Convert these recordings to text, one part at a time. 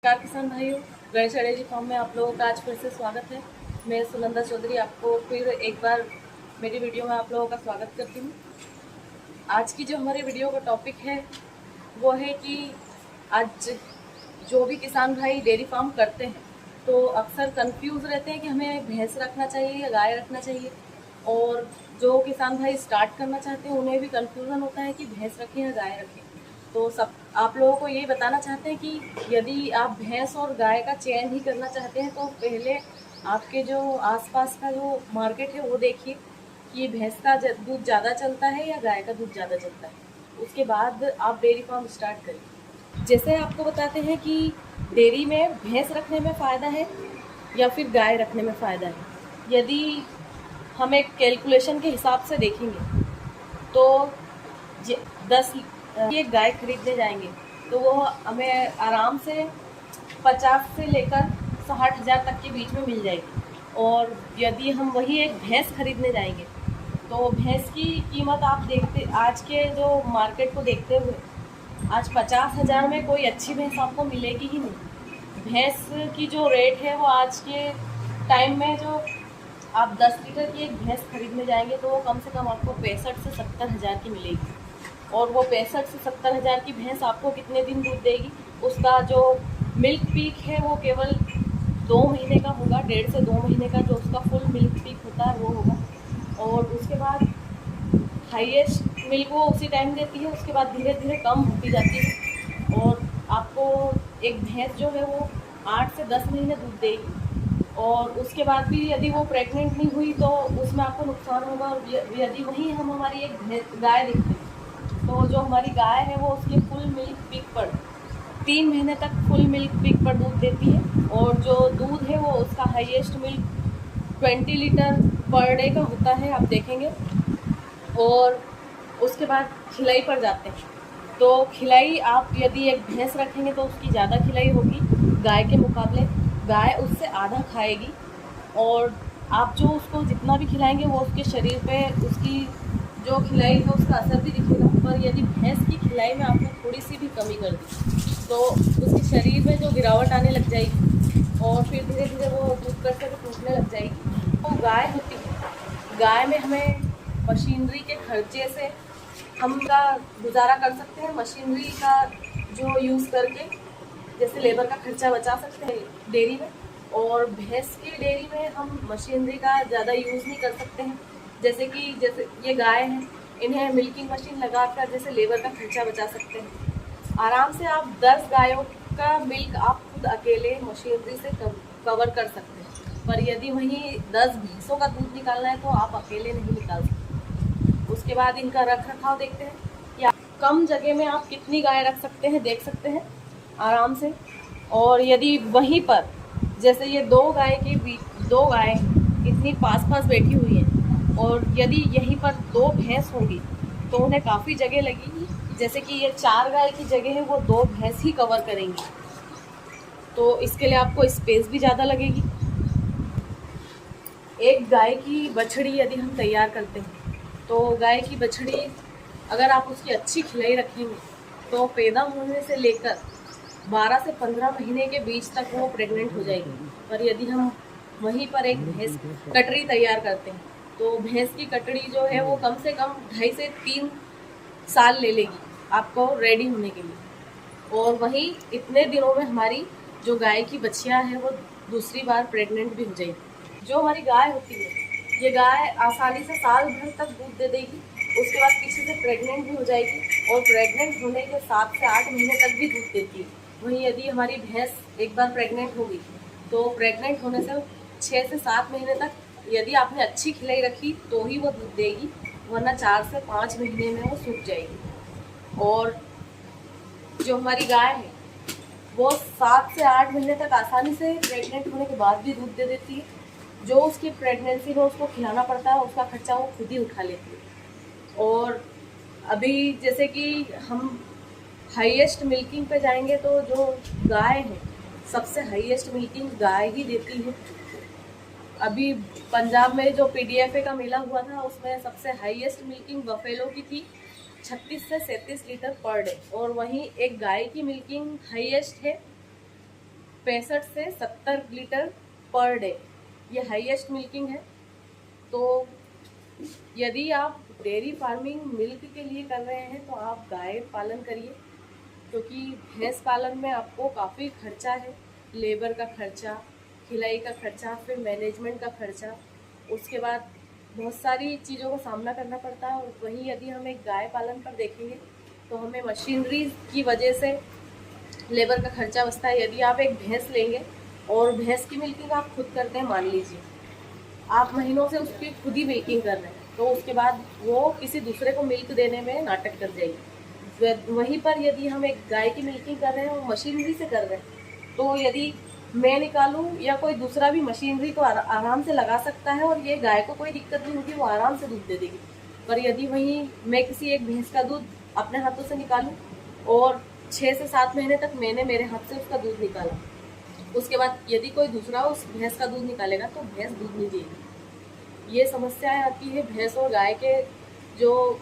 नमस्कार किसान भाइयों, गणेश डेयरी फार्म में आप लोगों का आज फिर से स्वागत है। मैं सुनंदा चौधरी आपको फिर एक बार मेरी वीडियो में आप लोगों का स्वागत करती हूँ। आज की जो हमारी वीडियो का टॉपिक है वो है कि आज जो भी किसान भाई डेयरी फार्म करते हैं तो अक्सर कंफ्यूज रहते हैं कि हमें भैंस रखना चाहिए या गाय रखना चाहिए, और जो किसान भाई स्टार्ट करना चाहते हैं उन्हें भी कंफ्यूजन होता है कि भैंस रखें या गाय रखें। तो सब आप लोगों को ये बताना चाहते हैं कि यदि आप भैंस और गाय का चयन ही करना चाहते हैं तो पहले आपके जो आसपास का जो मार्केट है वो देखिए कि भैंस का दूध ज़्यादा चलता है या गाय का दूध ज़्यादा चलता है। उसके बाद आप डेयरी फार्म स्टार्ट करिए। जैसे आपको बताते हैं कि डेयरी में भैंस रखने में फ़ायदा है या फिर गाय रखने में फ़ायदा है। यदि हम एक कैलकुलेशन के हिसाब से देखेंगे तो 10 एक गाय खरीदने जाएंगे तो वो हमें आराम से 50 से लेकर 60,000 तक के बीच में मिल जाएगी। और यदि हम वही एक भैंस खरीदने जाएंगे तो भैंस की कीमत आप देखते आज के जो मार्केट को देखते हुए आज 50,000 में कोई अच्छी भैंस आपको मिलेगी ही नहीं। भैंस की जो रेट है वो आज के टाइम में जो आप 10 लीटर की एक भैंस खरीदने जाएंगे तो वो कम से कम आपको 65 से 70,000 की मिलेगी। और वो 65 से 70,000 की भैंस आपको कितने दिन दूध देगी, उसका जो मिल्क पीक है वो केवल 2 महीने का होगा, 1.5 से 2 महीने का जो उसका फुल मिल्क पीक होता है वो होगा। और उसके बाद हाईएस्ट मिल्क वो उसी टाइम देती है, उसके बाद धीरे धीरे कम होती जाती है। और आपको एक भैंस जो है वो 8 से 10 महीने दूध देगी। और उसके बाद भी यदि वो प्रेग्नेंट नहीं हुई तो उसमें आपको नुकसान होगा। और यदि वहीं हम हमारी एक गाय देखते हैं तो जो हमारी गाय है वो उसके फुल मिल्क पीक पर 3 महीने तक फुल मिल्क पीक पर दूध देती है। और जो दूध है वो उसका highest milk 20 litre per day का होता है, आप देखेंगे। और उसके बाद खिलाई पर जाते हैं तो खिलाई आप यदि एक भैंस रखेंगे तो उसकी ज़्यादा खिलाई होगी गाय के मुकाबले, गाय उससे आधा खाएगी। और आप जो उसको जितना भी खिलाएंगे वो उसके शरीर पे उसकी जो खिलाई है उसका असर भी दिखेगा। पर यदि भैंस की खिलाई में आपने थोड़ी सी भी कमी कर दी तो उसके शरीर में जो गिरावट आने लग जाएगी और फिर धीरे धीरे वो दूध करके टूटने लग जाएगी। तो गाय होती है, गाय में हमें मशीनरी के खर्चे से हम का गुजारा कर सकते हैं। मशीनरी का जो यूज़ करके जैसे लेबर का खर्चा बचा सकते हैं डेयरी में। और भैंस की डेयरी में हम मशीनरी का ज़्यादा यूज़ नहीं कर सकते हैं। जैसे ये गाय हैं, इन्हें मिल्किंग मशीन लगाकर जैसे लेबर का खर्चा बचा सकते हैं। आराम से आप 10 गायों का मिल्क आप खुद अकेले मशीनरी से कवर कर सकते हैं। पर यदि वहीं 10 भैंसों का दूध निकालना है तो आप अकेले नहीं निकाल सकते। उसके बाद इनका रख रखाव देखते हैं कि आप कम जगह में आप कितनी गाय रख सकते हैं, देख सकते हैं आराम से। और यदि वहीं पर जैसे ये दो गाय इतनी पास पास बैठी हुई हैं और यदि यहीं पर 2 भैंस होंगी तो उन्हें काफ़ी जगह लगेगी। जैसे कि ये 4 गाय की जगह है वो 2 भैंस ही कवर करेंगी, तो इसके लिए आपको स्पेस भी ज़्यादा लगेगी। एक गाय की बछड़ी यदि हम तैयार करते हैं तो गाय की बछड़ी अगर आप उसकी अच्छी खिलाई रखेंगे तो पैदा होने से लेकर 12 से 15 महीने के बीच तक वो प्रेग्नेंट हो जाएगी। पर यदि हम वहीं पर एक भैंस कटड़ी तैयार करते हैं तो भैंस की कटड़ी जो है वो कम से कम 2.5 से 3 साल ले लेगी आपको रेडी होने के लिए। और वहीं इतने दिनों में हमारी जो गाय की बछिया है वो दूसरी बार प्रेग्नेंट भी हो जाएगी। जो हमारी गाय होती है ये गाय आसानी से साल भर तक दूध दे देगी, उसके बाद पीछे से प्रेग्नेंट भी हो जाएगी और प्रेग्नेंट होने के 7 से 8 महीने तक भी दूध देती है। वहीं यदि हमारी भैंस एक बार प्रेग्नेंट होगी तो प्रेग्नेंट होने से 6 से 7 महीने तक यदि आपने अच्छी खिलाई रखी तो ही वो दूध देगी, वरना 4 से 5 महीने में वो सूख जाएगी। और जो हमारी गाय है वो 7 से 8 महीने तक आसानी से प्रेग्नेंट होने के बाद भी दूध दे देती है। जो उसकी प्रेगनेंसी में उसको खिलाना पड़ता है उसका खर्चा वो खुद ही उठा लेती है। और अभी जैसे कि हम हाईएस्ट मिल्किंग पे जाएंगे तो जो गाय है सबसे हाईएस्ट मिल्किंग गाय ही देती है। अभी पंजाब में जो पीडीएफए का मेला हुआ था उसमें सबसे हाईएस्ट मिल्किंग बफेलो की थी 36 से 37 लीटर पर डे। और वहीं एक गाय की मिल्किंग हाईएस्ट है 65 से 70 लीटर पर डे, ये हाईएस्ट मिल्किंग है। तो यदि आप डेयरी फार्मिंग मिल्क के लिए कर रहे हैं तो आप गाय पालन करिए, क्योंकि भैंस पालन में आपको काफ़ी खर्चा है। लेबर का खर्चा, खिलाई का खर्चा, फिर मैनेजमेंट का खर्चा, उसके बाद बहुत सारी चीज़ों का सामना करना पड़ता है। और वहीं यदि हम एक गाय पालन पर देखेंगे तो हमें मशीनरी की वजह से लेबर का खर्चा बचता है। यदि आप एक भैंस लेंगे और भैंस की मिल्किंग आप खुद करते हैं, मान लीजिए आप महीनों से उसकी खुद ही मिल्किंग कर रहे हैं, तो उसके बाद वो किसी दूसरे को मिल्क देने में नाटक कर जाएगी। वहीं पर यदि हम एक गाय की मिल्किंग कर रहे हैं और मशीनरी से कर रहे हैं, तो यदि मैं निकालूं या कोई दूसरा भी मशीनरी को आराम से लगा सकता है और ये गाय को कोई दिक्कत नहीं होगी, वो आराम से दूध दे देगी। पर यदि वहीं मैं किसी एक भैंस का दूध अपने हाथों से निकालूं और 6 से 7 महीने तक मैंने मेरे हाथ से उसका दूध निकाला, उसके बाद यदि कोई दूसरा उस भैंस का दूध निकालेगा तो भैंस दूध नहीं देगी। ये समस्याएं आती है भैंस और गाय के, जो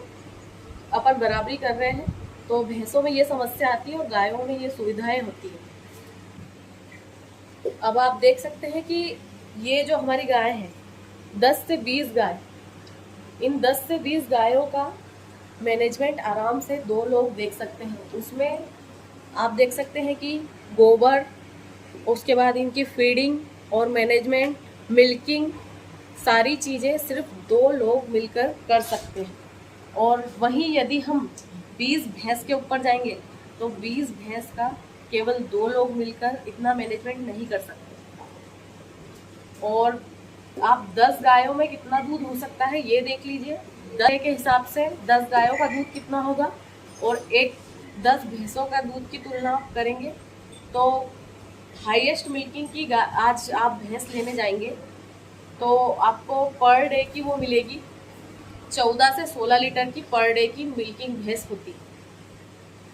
अपन बराबरी कर रहे हैं तो भैंसों में ये समस्या आती है और गायों में ये सुविधाएं होती है। अब आप देख सकते हैं कि ये जो हमारी गाय है 10 से 20 गाय, इन 10 से 20 गायों का मैनेजमेंट आराम से 2 लोग देख सकते हैं। उसमें आप देख सकते हैं कि गोबर, उसके बाद इनकी फीडिंग और मैनेजमेंट, मिल्किंग, सारी चीज़ें सिर्फ 2 लोग मिलकर कर सकते हैं। और वहीं यदि हम 20 भैंस के ऊपर जाएंगे तो 20 भैंस का केवल 2 लोग मिलकर इतना मैनेजमेंट नहीं कर सकते। और आप 10 गायों में कितना दूध हो सकता है ये देख लीजिए। 10 के हिसाब से 10 गायों का दूध कितना होगा और 10 भैंसों का दूध की तुलना आप करेंगे तो हाईएस्ट मिल्किंग की आज आप भैंस लेने जाएंगे तो आपको पर डे की वो मिलेगी 14 से 16 लीटर की पर डे की मिल्किंग भैंस होती,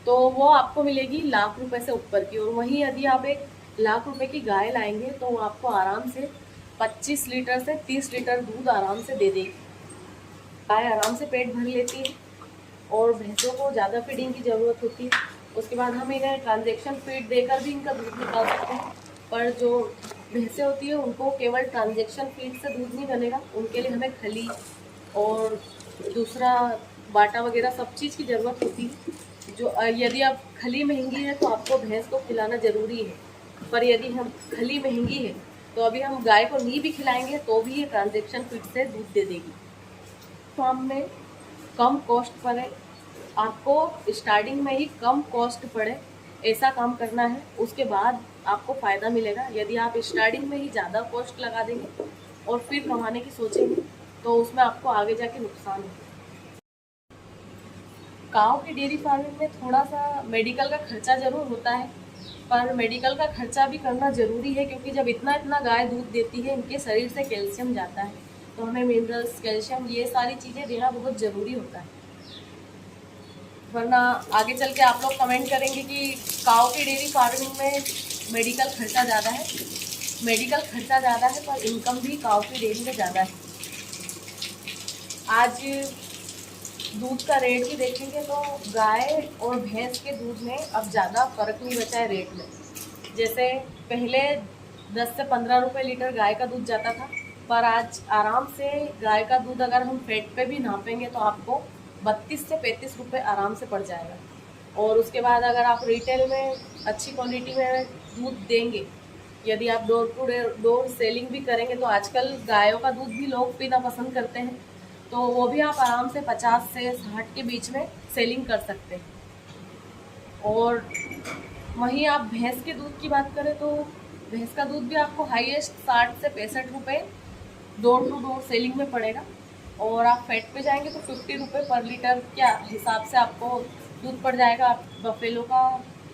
तो वो आपको मिलेगी लाख रुपए से ऊपर की। और वहीं यदि आप एक लाख रुपए की गाय लाएंगे तो वो आपको आराम से 25 लीटर से 30 लीटर दूध आराम से दे देगी। गाय आराम से पेट भर लेती है और भैंसों को ज़्यादा फीडिंग की ज़रूरत होती है। उसके बाद हम इन्हें ट्रांजैक्शन फीड देकर भी इनका दूध निकाल सकते हैं, पर जो भैंसें होती है उनको केवल ट्रांजैक्शन फीड से दूध नहीं बनेगा, उनके लिए हमें खली और दूसरा बाटा वगैरह सब चीज़ की ज़रूरत होती है। जो यदि आप खली महंगी है तो आपको भैंस को खिलाना ज़रूरी है, पर यदि हम खली महंगी है तो अभी हम गाय को नहीं भी खिलाएंगे तो भी ये ट्रांजैक्शन फीड से दूध दे देगी। फार्म में कम कॉस्ट पड़े, आपको स्टार्टिंग में ही कम कॉस्ट पड़े ऐसा काम करना है, उसके बाद आपको फ़ायदा मिलेगा। यदि आप स्टार्टिंग में ही ज़्यादा कॉस्ट लगा देंगे और फिर कमाने की सोचेंगे तो उसमें आपको आगे जाके नुकसान होगा। काऊ की डेयरी फार्मिंग में थोड़ा सा मेडिकल का खर्चा ज़रूर होता है, पर मेडिकल का खर्चा भी करना ज़रूरी है, क्योंकि जब इतना इतना गाय दूध देती है इनके शरीर से कैल्शियम जाता है, तो हमें मिनरल्स, कैल्शियम, ये सारी चीज़ें देना बहुत ज़रूरी होता है। वरना आगे चल के आप लोग कमेंट करेंगे कि काऊ की डेयरी फार्मिंग में मेडिकल खर्चा ज़्यादा है। मेडिकल खर्चा ज़्यादा है पर इनकम भी काऊ की डेयरी में ज़्यादा है। आज दूध का रेट भी देखेंगे तो गाय और भैंस के दूध में अब ज़्यादा फ़र्क नहीं बचा है रेट में। जैसे पहले 10 से 15 रुपये लीटर गाय का दूध जाता था, पर आज आराम से गाय का दूध अगर हम फैट पे भी नापेंगे तो आपको 32 से 35 रुपये आराम से पड़ जाएगा। और उसके बाद अगर आप रिटेल में अच्छी क्वालिटी में दूध देंगे, यदि आप डोर टू डोर सेलिंग भी करेंगे तो आजकल गायों का दूध भी लोग पीना पसंद करते हैं, तो वो भी आप आराम से 50 से 60 के बीच में सेलिंग कर सकते हैं। और वहीं आप भैंस के दूध की बात करें तो भैंस का दूध भी आपको हाईएस्ट 60 से 65 रुपये डोर टू डोर सेलिंग में पड़ेगा। और आप फैट पे जाएंगे तो 50 रुपये पर लीटर के हिसाब से आपको दूध पड़ जाएगा। आप बफेलो का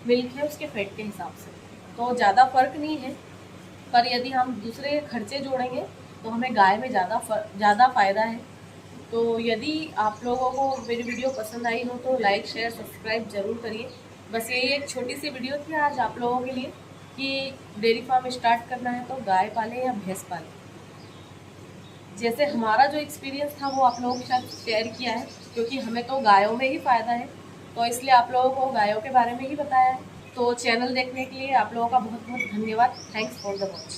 मिल्क है उसके फैट के हिसाब से, तो ज़्यादा फ़र्क नहीं है। पर यदि हम दूसरे खर्चे जोड़ेंगे तो हमें गाय में ज़्यादा फ़ायदा है। तो यदि आप लोगों को मेरी वीडियो पसंद आई हो तो लाइक, शेयर, सब्सक्राइब ज़रूर करिए। बस यही एक छोटी सी वीडियो थी आज आप लोगों के लिए कि डेयरी फार्म स्टार्ट करना है तो गाय पालें या भैंस पालें। जैसे हमारा जो एक्सपीरियंस था वो आप लोगों के साथ शेयर किया है, क्योंकि हमें तो गायों में ही फ़ायदा है, तो इसलिए आप लोगों को गायों के बारे में ही बताया है। तो चैनल देखने के लिए आप लोगों का बहुत बहुत धन्यवाद। Thanks for the watch.